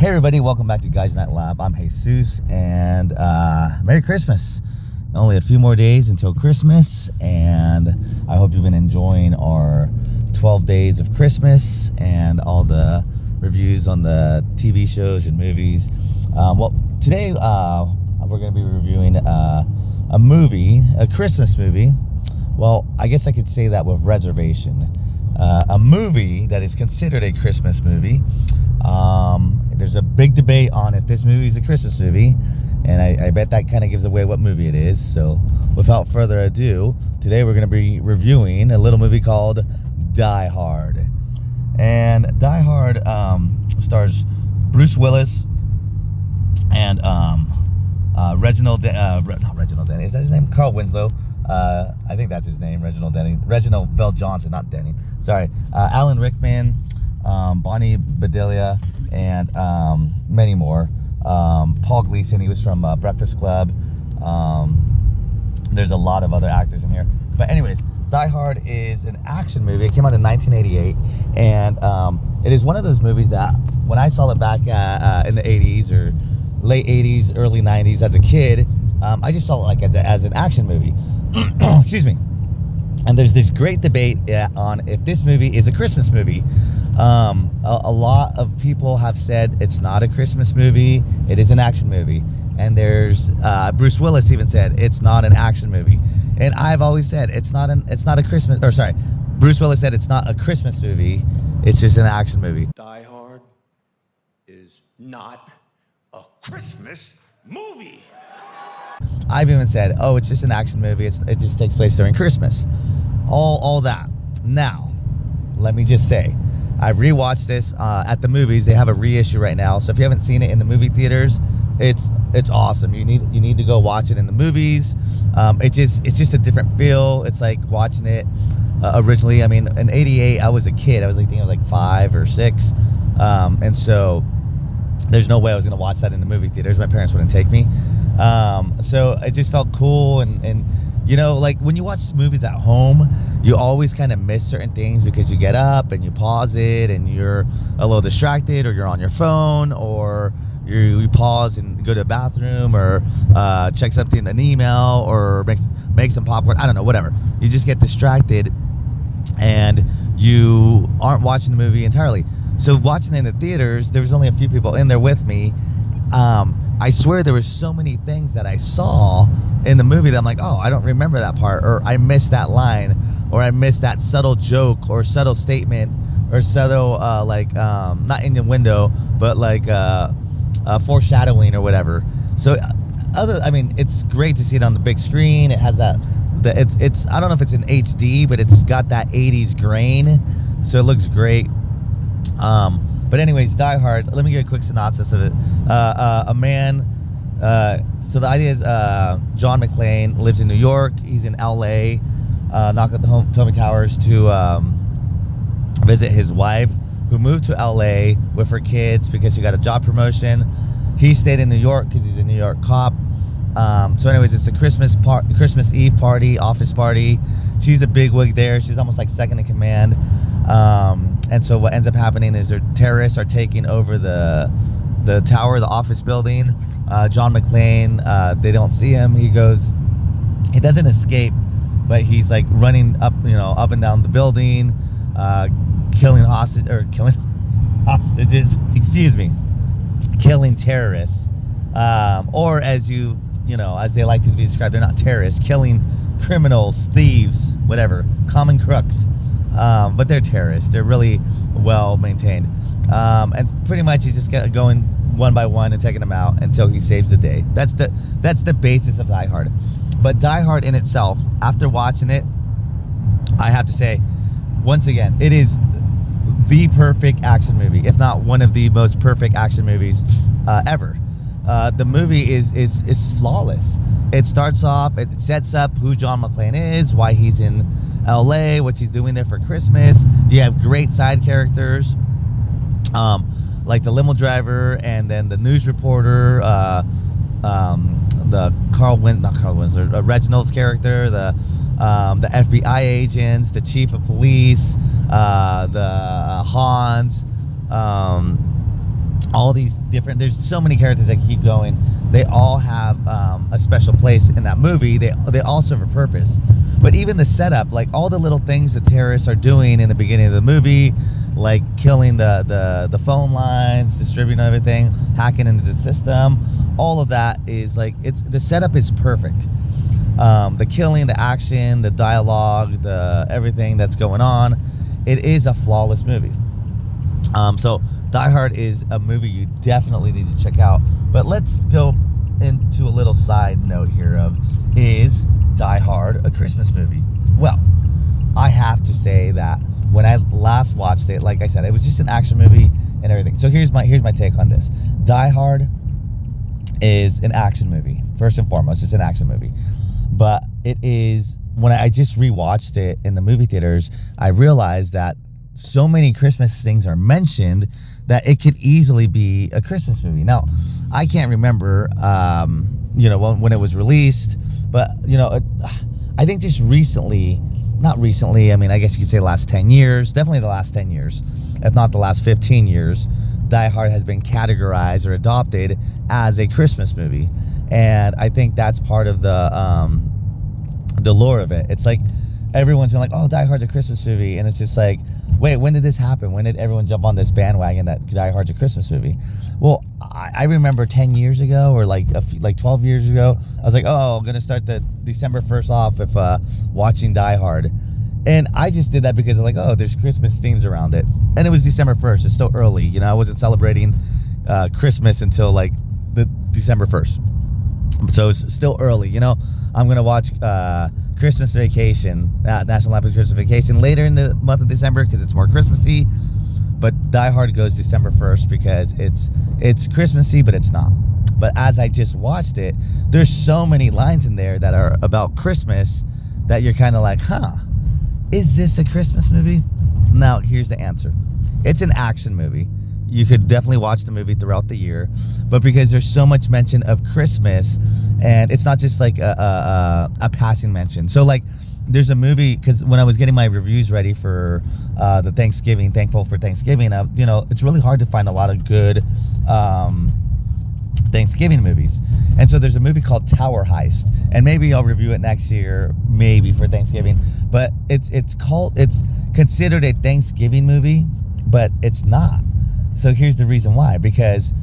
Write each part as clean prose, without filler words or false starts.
Hey everybody, welcome back to Guys Night Lab. I'm Jesus, and Merry Christmas. Only a few more days until Christmas, and I hope you've been enjoying our 12 days of Christmas and all the reviews on the TV shows and movies. Well, today we're going to be reviewing a movie, a Christmas movie. Well, I guess I could say that with reservation. A movie that is considered a Christmas movie. There's a big debate on if this movie is a Christmas movie, and I bet that kind of gives away what movie it is. So without further ado, today we're going to be reviewing a little movie called Die Hard. And Die Hard stars Bruce Willis and not Reginald Denny. Is that his name? Carl Winslow. I think that's his name, Reginald Bell Johnson, not Denny. Sorry. Alan Rickman, Bonnie Bedelia, and many more. Paul Gleason, he was from Breakfast Club. There's a lot of other actors in here. But anyways, Die Hard is an action movie. It came out in 1988, and it is one of those movies that when I saw it back in the 80s or late 80s, early 90s as a kid, I just saw it like as an action movie. Excuse me. And there's this great debate on if this movie is a Christmas movie. A lot of people have said it's not a Christmas movie. It is an action movie. And there's Bruce Willis even said it's not an action movie. And I've always said it's not a Christmas, or sorry, Bruce Willis said it's not a Christmas movie. It's just an action movie. Die Hard is not a Christmas movie. I've even said, oh, it's just an action movie. It just takes place during Christmas. All that. Now, let me just say, I've rewatched this at the movies. They have a reissue right now. So if you haven't seen it in the movie theaters, it's awesome. You need to go watch it in the movies. It's just a different feel. It's like watching it originally. I mean, in '88, I was a kid. I was like, I think I was like 5 or 6, and so there's no way I was gonna watch that in the movie theaters. My parents wouldn't take me. So it just felt cool, and you know, like when you watch movies at home, you always kind of miss certain things because you get up and you pause it and you're a little distracted, or you're on your phone, or you pause and go to the bathroom, or check something in an email, or make some popcorn. I don't know, whatever. You just get distracted and you aren't watching the movie entirely. So watching it in the theaters, there was only a few people in there with me. I swear there were so many things that I saw in the movie that I'm like, oh, I don't remember that part, or I missed that line, or I missed that subtle joke or subtle statement, or subtle not innuendo, but like foreshadowing or whatever. So it's great to see it on the big screen. It has that it's I don't know if it's in HD, but it's got that 80s grain, so it looks great. But anyways, Die Hard, let me give a quick synopsis of it. So the idea is John McClane lives in New York. He's in LA, Nakatomi Towers, to visit his wife, who moved to LA with her kids because she got a job promotion. He stayed in New York because he's a New York cop. So anyways, it's a Christmas Eve party, office party. She's a bigwig there. She's almost like second in command. And so what ends up happening is their terrorists are taking over the tower, the office building. John McClane, they don't see him. He doesn't escape, but he's like running up and down the building, killing hostages, killing terrorists, or as as they like to be described, they're not terrorists, killing criminals, thieves, whatever, common crooks. But they're terrorists. They're really well maintained. And pretty much he's just going one by one and taking them out until he saves the day. That's the basis of Die Hard. But Die Hard in itself, after watching it, I have to say, once again, it is the perfect action movie, if not one of the most perfect action movies ever. The movie is flawless. It starts off, it sets up who John McClane is, why he's in LA, what he's doing there for Christmas. You have great side characters, like the limo driver, and then the news reporter, Reginald's character, the FBI agents, the chief of police, the Hans, all these different, there's so many characters that keep going. They all have a special place in that movie. They all serve a purpose. But even the setup, like all the little things that terrorists are doing in the beginning of the movie, like killing the phone lines, distributing everything, hacking into the system, all of that is like, it's the setup is perfect. The killing, the action, the dialogue, the everything that's going on, it is a flawless movie. So Die Hard is a movie you definitely need to check out. But let's go into a little side note here of, is Die Hard a Christmas movie? Well, I have to say that when I last watched it, like I said, it was just an action movie and everything. So here's my take on this. Die Hard is an action movie. First and foremost, it's an action movie. But it is, when I just rewatched it in the movie theaters, I realized that so many Christmas things are mentioned that it could easily be a Christmas movie. Now, I can't remember, when it was released, but, I think just recently, not recently, I mean, I guess you could say the last 10 years, definitely the last 10 years, if not the last 15 years, Die Hard has been categorized or adopted as a Christmas movie. And I think that's part of the lore of it. It's like, everyone's been like, oh, Die Hard's a Christmas movie. And it's just like, wait, when did this happen? When did everyone jump on this bandwagon that Die Hard's a Christmas movie? Well, I remember 10 years ago or like 12 years ago, I was like, oh, I'm going to start the December 1st off with watching Die Hard. And I just did that because I'm like, oh, there's Christmas themes around it. And it was December 1st. It's still early. I wasn't celebrating Christmas until like the December 1st. So it's still early. I'm going to watch Christmas Vacation, National Lampoon's Christmas Vacation later in the month of December because it's more Christmassy. But Die Hard goes December 1st because it's Christmassy, but it's not. But as I just watched it, there's so many lines in there that are about Christmas that you're kind of like, is this a Christmas movie? Now, here's the answer. It's an action movie. You could definitely watch the movie throughout the year, but because there's so much mention of Christmas, and it's not just like a passing mention. So like, there's a movie, because when I was getting my reviews ready for the Thankful for Thanksgiving, it's really hard to find a lot of good Thanksgiving movies. And so there's a movie called Tower Heist, and maybe I'll review it next year, maybe for Thanksgiving. But it's considered a Thanksgiving movie, but it's not. So here's the reason why. Because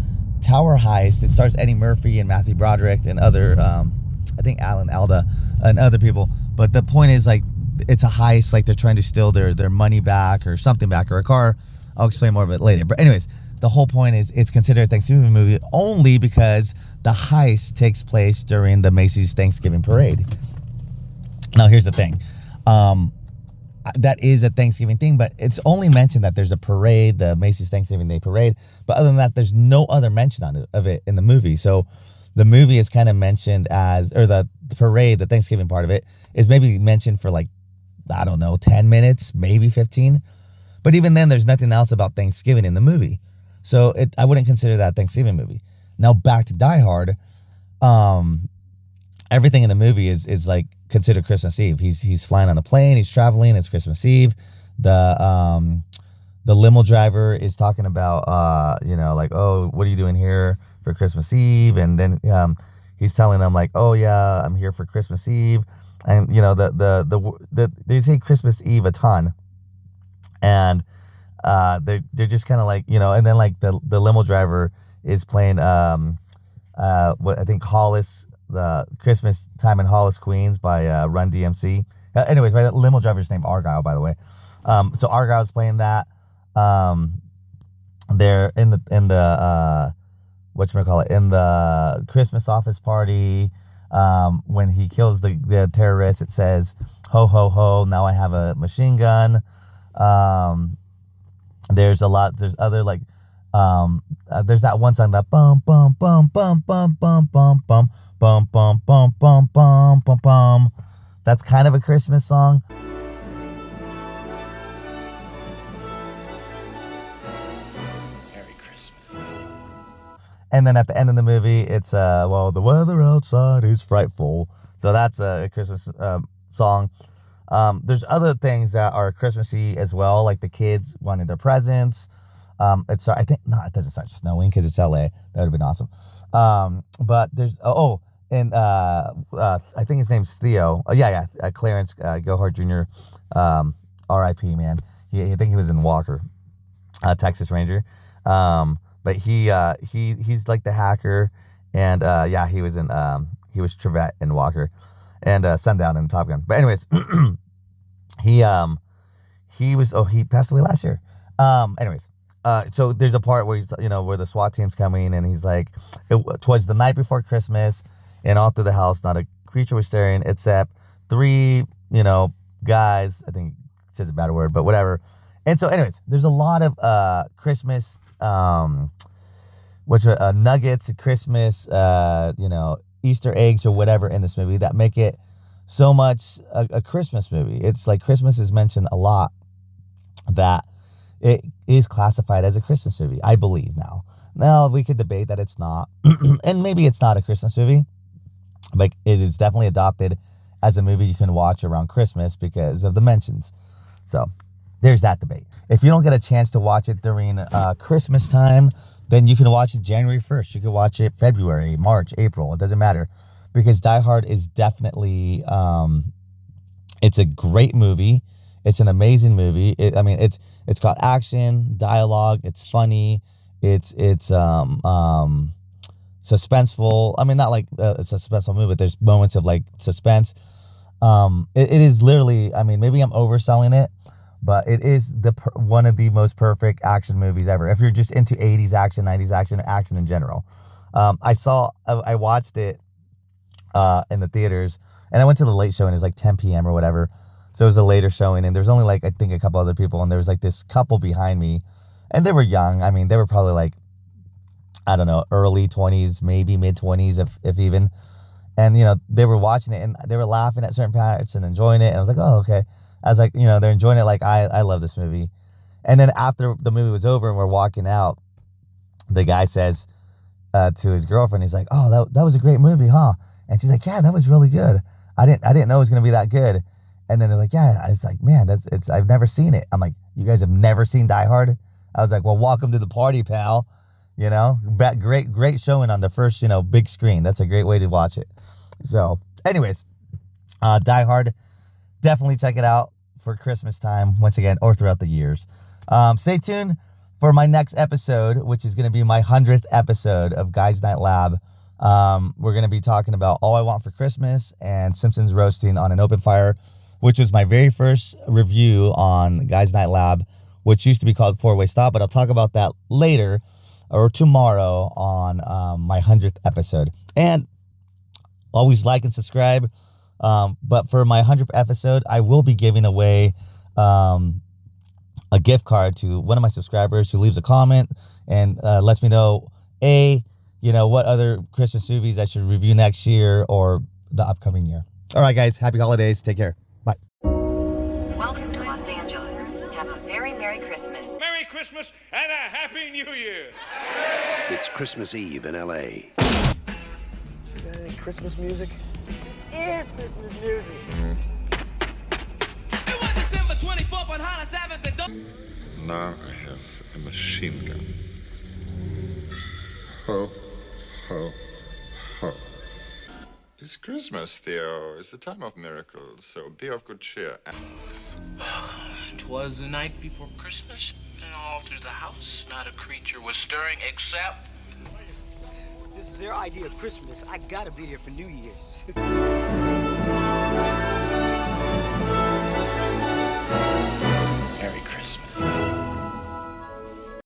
Tower Heist, it stars Eddie Murphy and Matthew Broderick and other, I think Alan Alda and other people. But the point is, like, it's a heist, like they're trying to steal their money back or something back, or a car. I'll explain more of it later. But anyways, the whole point is it's considered a Thanksgiving movie only because the heist takes place during the Macy's Thanksgiving Parade. Now, here's the thing. That is a Thanksgiving thing, but it's only mentioned that there's a parade, the Macy's Thanksgiving Day Parade. But other than that, there's no other mention of it in the movie. So the movie is kind of mentioned as, or the parade, the Thanksgiving part of it, is maybe mentioned for like, I don't know, 10 minutes, maybe 15. But even then, there's nothing else about Thanksgiving in the movie. So I wouldn't consider that a Thanksgiving movie. Now, back to Die Hard. Everything in the movie is like considered Christmas Eve. He's flying on a plane. He's traveling. It's Christmas Eve. The limo driver is talking about, like, oh, what are you doing here for Christmas Eve? And then he's telling them like, oh yeah, I'm here for Christmas Eve. And they say Christmas Eve a ton, and they're just kind of like, and then like the limo driver is playing what I think Hollis. The Christmas Time in Hollis, Queens by Run DMC. Anyways, my limo driver's name Argyle, by the way. So Argyle's playing that. They're in the in the Christmas office party. When he kills the terrorist, it says ho ho ho. Now I have a machine gun. There's other like. There's that one song that bum bum bum bum bum bum bum bum bum bum bum bum bum bum bum. That's kind of a Christmas song. Merry Christmas. And then at the end of the movie, it's well, the weather outside is frightful. So that's a Christmas song. There's other things that are Christmassy as well, like the kids wanting their presents. It's I think no, it doesn't start snowing because it's LA. That would have been awesome. But there's and I think his name's Theo. Oh yeah, Clarence Gohart Jr. R.I.P. Man. I think he was in Walker, Texas Ranger. But he's like the hacker, and he was in he was Trevette in Walker, and Sundown in Top Gun. But anyways, he passed away last year. So there's a part where he's where the SWAT team's coming, and he's like, "'Twas the night before Christmas, and all through the house not a creature was stirring except three guys." I think it says a bad word, but whatever. And so, anyways, there's a lot of Christmas nuggets, Christmas, Easter eggs or whatever in this movie that make it so much a Christmas movie. It's like Christmas is mentioned a lot, that it is classified as a Christmas movie, I believe now. Now, we could debate that it's not, and maybe it's not a Christmas movie, but it is definitely adopted as a movie you can watch around Christmas because of the mentions. So there's that debate. If you don't get a chance to watch it during Christmas time, then you can watch it January 1st. You can watch it February, March, April. It doesn't matter, because Die Hard is definitely, it's a great movie. It's an amazing movie. It's got action, dialogue. It's funny. It's suspenseful. I mean, not like it's a suspenseful movie, but there's moments of like suspense. It is literally, maybe I'm overselling it, but it is one of the most perfect action movies ever. If you're just into 80s action, 90s action, or action in general. I watched it in the theaters, and I went to the late showing. It was like 10 p.m. or whatever. So it was a later showing, and there's only like, I think, a couple other people, and there was like this couple behind me, and they were young. They were probably like, I don't know, early 20s, maybe mid 20s, if even. And, they were watching it, and they were laughing at certain parts and enjoying it. And I was like, oh, okay. I was like, they're enjoying it like I love this movie. And then after the movie was over and we're walking out, the guy says to his girlfriend, he's like, oh, that was a great movie, huh? And she's like, yeah, that was really good. I didn't know it was going to be that good. And then they're like, yeah. I was like, man, I've never seen it. I'm like, you guys have never seen Die Hard? I was like, well, welcome to the party, pal. Great showing on the first, big screen. That's a great way to watch it. So, anyways, Die Hard, definitely check it out for Christmas time, once again, or throughout the years. Stay tuned for my next episode, which is going to be my 100th episode of Guys Night Lab. We're going to be talking about All I Want for Christmas and Simpsons Roasting on an Open Fire, which was my very first review on Guys Night Lab, which used to be called 4-Way Stop, but I'll talk about that later or tomorrow on my 100th episode. And always like and subscribe. But for my 100th episode, I will be giving away a gift card to one of my subscribers who leaves a comment and lets me know, what other Christmas movies I should review next year or the upcoming year. All right, guys. Happy holidays. Take care. Bye. Welcome to Los Angeles. Have a very Merry Christmas. Merry Christmas and a Happy New Year. It's Christmas Eve in L.A. Any Christmas music? Is Christmas music. It was December 24th on Hollis Avenue. Now I have a machine gun. Ho, ho, ho. It's Christmas, Theo. It's the time of miracles, so be of good cheer. 'Twas the night before Christmas, and all through the house not a creature was stirring except... This is their idea of Christmas. I gotta be there for New Year's.